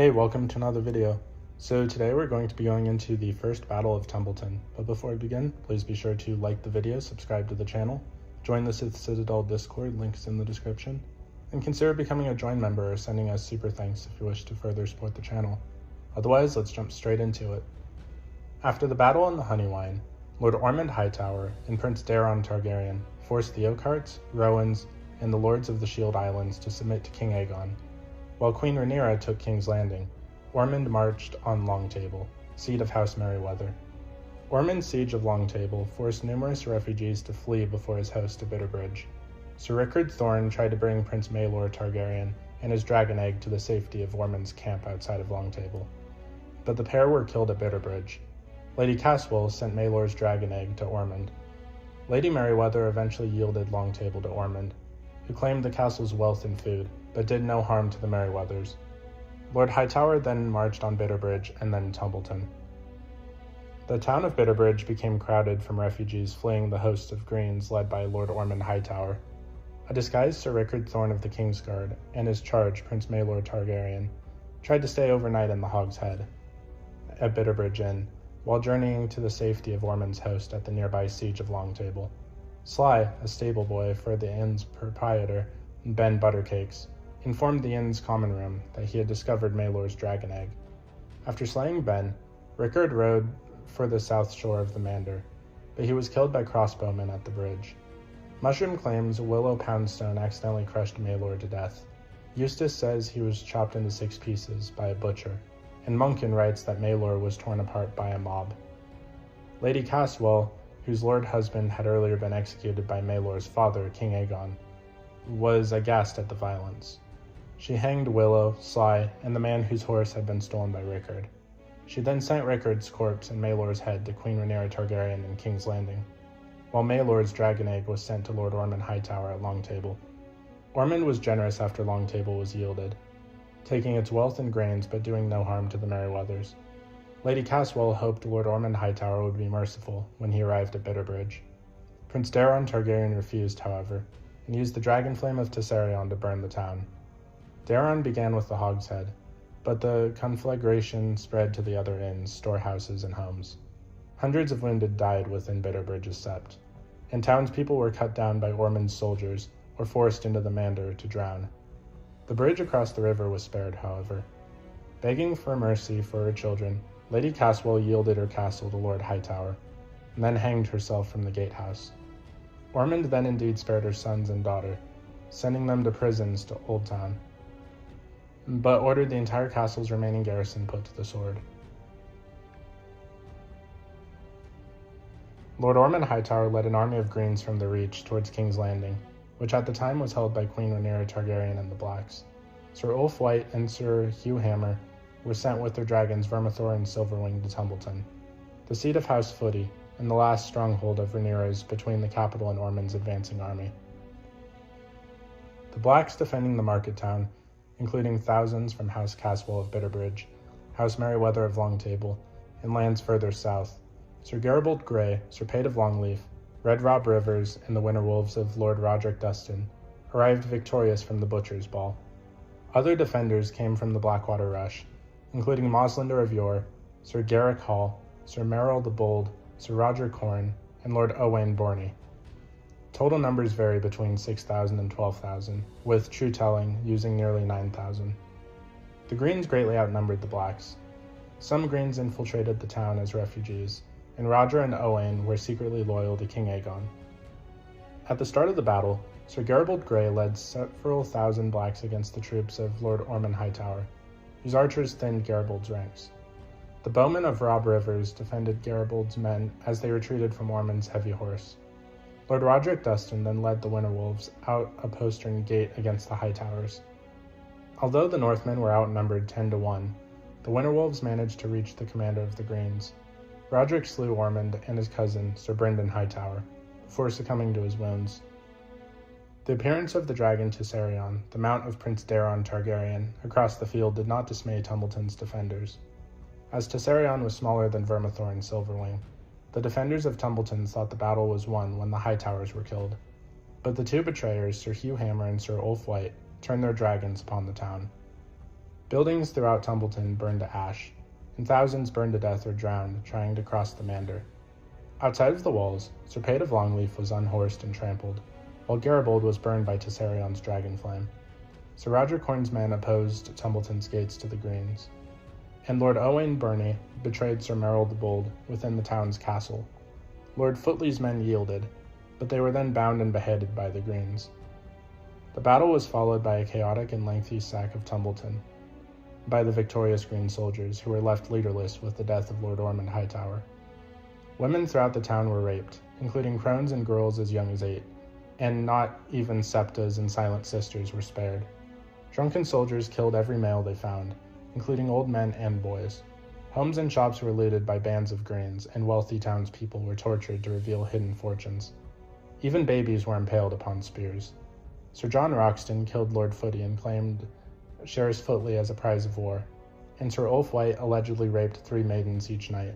Hey, welcome to another video. So today we're going to be going into the first battle of Tumbleton, but before we begin, please be sure to like the video, subscribe to the channel, join the Sith Citadel Discord, links in the description, and consider becoming a join member or sending us super thanks if you wish to further support the channel. Otherwise, let's jump straight into it. After the battle in the Honeywine, Lord Ormond Hightower and Prince Daeron Targaryen forced the Oakhearts, Rowans, and the Lords of the Shield Islands to submit to King Aegon. While Queen Rhaenyra took King's Landing, Ormond marched on Longtable, seat of House Merryweather. Ormond's siege of Longtable forced numerous refugees to flee before his host to Bitterbridge. Sir Rickard Thorne tried to bring Prince Maelor Targaryen and his dragon egg to the safety of Ormond's camp outside of Longtable, but the pair were killed at Bitterbridge. Lady Caswell sent Maelor's dragon egg to Ormond. Lady Merryweather eventually yielded Longtable to Ormond, who claimed the castle's wealth and food, but did no harm to the Merryweathers. Lord Hightower then marched on Bitterbridge and then Tumbleton. The town of Bitterbridge became crowded from refugees fleeing the host of Greens led by Lord Ormond Hightower. A disguised Sir Rickard Thorne of the Kingsguard and his charge, Prince Maelor Targaryen, tried to stay overnight in the Hog's Head at Bitterbridge Inn, while journeying to the safety of Ormond's host at the nearby siege of Longtable. Sly, a stable boy for the inn's proprietor, Ben Buttercakes, informed the inn's common room that he had discovered Maelor's dragon egg. After slaying Ben, Rickard rode for the south shore of the Mander, but he was killed by crossbowmen at the bridge. Mushroom claims Willow Poundstone accidentally crushed Maelor to death. Eustace says he was chopped into 6 pieces by a butcher, and Monken writes that Maelor was torn apart by a mob. Lady Caswell, whose lord husband had earlier been executed by Maelor's father, King Aegon, was aghast at the violence. She hanged Willow, Sly, and the man whose horse had been stolen by Rickard. She then sent Rickard's corpse and Maelor's head to Queen Rhaenyra Targaryen in King's Landing, while Maelor's dragon egg was sent to Lord Ormond Hightower at Longtable. Ormond was generous after Longtable was yielded, taking its wealth and grains but doing no harm to the Merryweathers. Lady Caswell hoped Lord Ormond Hightower would be merciful when he arrived at Bitterbridge. Prince Daeron Targaryen refused, however, and used the dragon flame of Tessarion to burn the town. Daeron began with the Hog's Head, but the conflagration spread to the other inns, storehouses, and homes. Hundreds of wounded died within Bitterbridge's sept, and townspeople were cut down by Ormond's soldiers or forced into the Mander to drown. The bridge across the river was spared, however. Begging for mercy for her children, Lady Caswell yielded her castle to Lord Hightower, and then hanged herself from the gatehouse. Ormond then indeed spared her sons and daughter, sending them to prisons to Old Town, but ordered the entire castle's remaining garrison put to the sword. Lord Ormond Hightower led an army of Greens from the Reach towards King's Landing, which at the time was held by Queen Rhaenyra Targaryen and the Blacks. Sir Ulf White and Sir Hugh Hammer were sent with their dragons Vermithor and Silverwing to Tumbleton, the seat of House Footy, and the last stronghold of Rhaenyra's between the capital and Ormond's advancing army. The Blacks defending the market town, including thousands from House Caswell of Bitterbridge, House Merryweather of Longtable, and lands further south, Sir Garibaldi Grey, Sir Pate of Longleaf, Red Rob Rivers, and the Winter Wolves of Lord Roderick Dustin, arrived victorious from the Butcher's Ball. Other defenders came from the Blackwater Rush, including Moslander of Yore, Sir Garrick Hall, Sir Merrill the Bold, Sir Roger Corn, and Lord Owain Borney. Total numbers vary between 6,000 and 12,000, with true telling using nearly 9,000. The Greens greatly outnumbered the Blacks. Some Greens infiltrated the town as refugees, and Roger and Owain were secretly loyal to King Aegon. At the start of the battle, Sir Garibaldi Grey led several thousand Blacks against the troops of Lord Ormond Hightower, whose archers thinned Garibaldi's ranks. The bowmen of Rob Rivers defended Garibaldi's men as they retreated from Ormond's heavy horse. Lord Roderick Dustin then led the Winter Wolves out a postern gate against the Hightowers. Although the Northmen were outnumbered 10 to 1, the Winter Wolves managed to reach the commander of the Greens. Roderick slew Ormond and his cousin, Sir Brynden Hightower, before succumbing to his wounds. The appearance of the dragon Tessarion, the mount of Prince Daeron Targaryen, across the field did not dismay Tumbleton's defenders. As Tessarion was smaller than Vermithor and Silverwing, the defenders of Tumbleton thought the battle was won when the Hightowers were killed, but the two betrayers, Sir Hugh Hammer and Sir Ulf White, turned their dragons upon the town. Buildings throughout Tumbleton burned to ash, and thousands burned to death or drowned trying to cross the Mander. Outside of the walls, Sir Pate of Longleaf was unhorsed and trampled, while Garibold was burned by Tesserion's dragon flame. Sir Roger Corn's men opposed Tumbleton's gates to the Greens, and Lord Owain Burney betrayed Sir Merrill the Bold within the town's castle. Lord Footley's men yielded, but they were then bound and beheaded by the Greens. The battle was followed by a chaotic and lengthy sack of Tumbleton by the victorious Green soldiers, who were left leaderless with the death of Lord Ormond Hightower. Women throughout the town were raped, including crones and girls as young as 8, and not even septas and silent sisters were spared. Drunken soldiers killed every male they found, including old men and boys. Homes and shops were looted by bands of Greens, and wealthy townspeople were tortured to reveal hidden fortunes. Even babies were impaled upon spears. Sir John Roxton killed Lord Footy and claimed Sheriff Footley as a prize of war, and Sir Ulf White allegedly raped 3 maidens each night.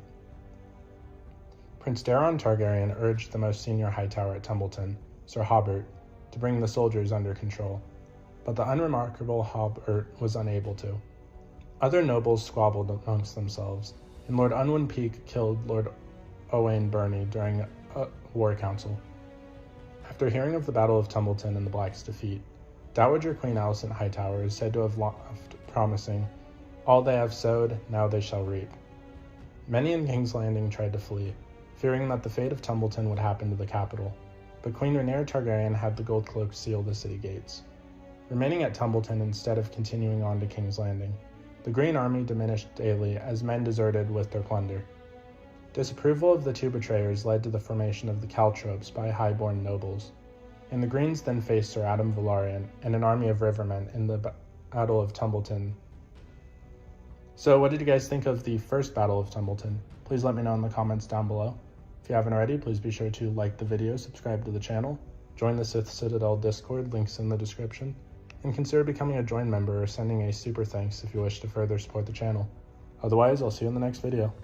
Prince Daeron Targaryen urged the most senior Hightower at Tumbleton, Sir Hobart, to bring the soldiers under control, but the unremarkable Hobart was unable to. Other nobles squabbled amongst themselves, and Lord Unwin Peake killed Lord Owain Burney during a war council. After hearing of the Battle of Tumbleton and the Black's defeat, Dowager Queen Alicent Hightower is said to have left, promising, "All they have sowed, now they shall reap." Many in King's Landing tried to flee, fearing that the fate of Tumbleton would happen to the capital, but Queen Rhaenyra Targaryen had the Gold Cloak seal the city gates. Remaining at Tumbleton instead of continuing on to King's Landing, the Green Army diminished daily as men deserted with their plunder. Disapproval of the 2 betrayers led to the formation of the Caltropes by highborn nobles, and the Greens then faced Sir Adam Velaryon and an army of rivermen in the Battle of Tumbleton. So what did you guys think of the first Battle of Tumbleton? Please let me know in the comments down below. If you haven't already, please be sure to like the video, subscribe to the channel, join the Sith Citadel Discord, links in the description, and consider becoming a join member or sending a super thanks if you wish to further support the channel. Otherwise, I'll see you in the next video.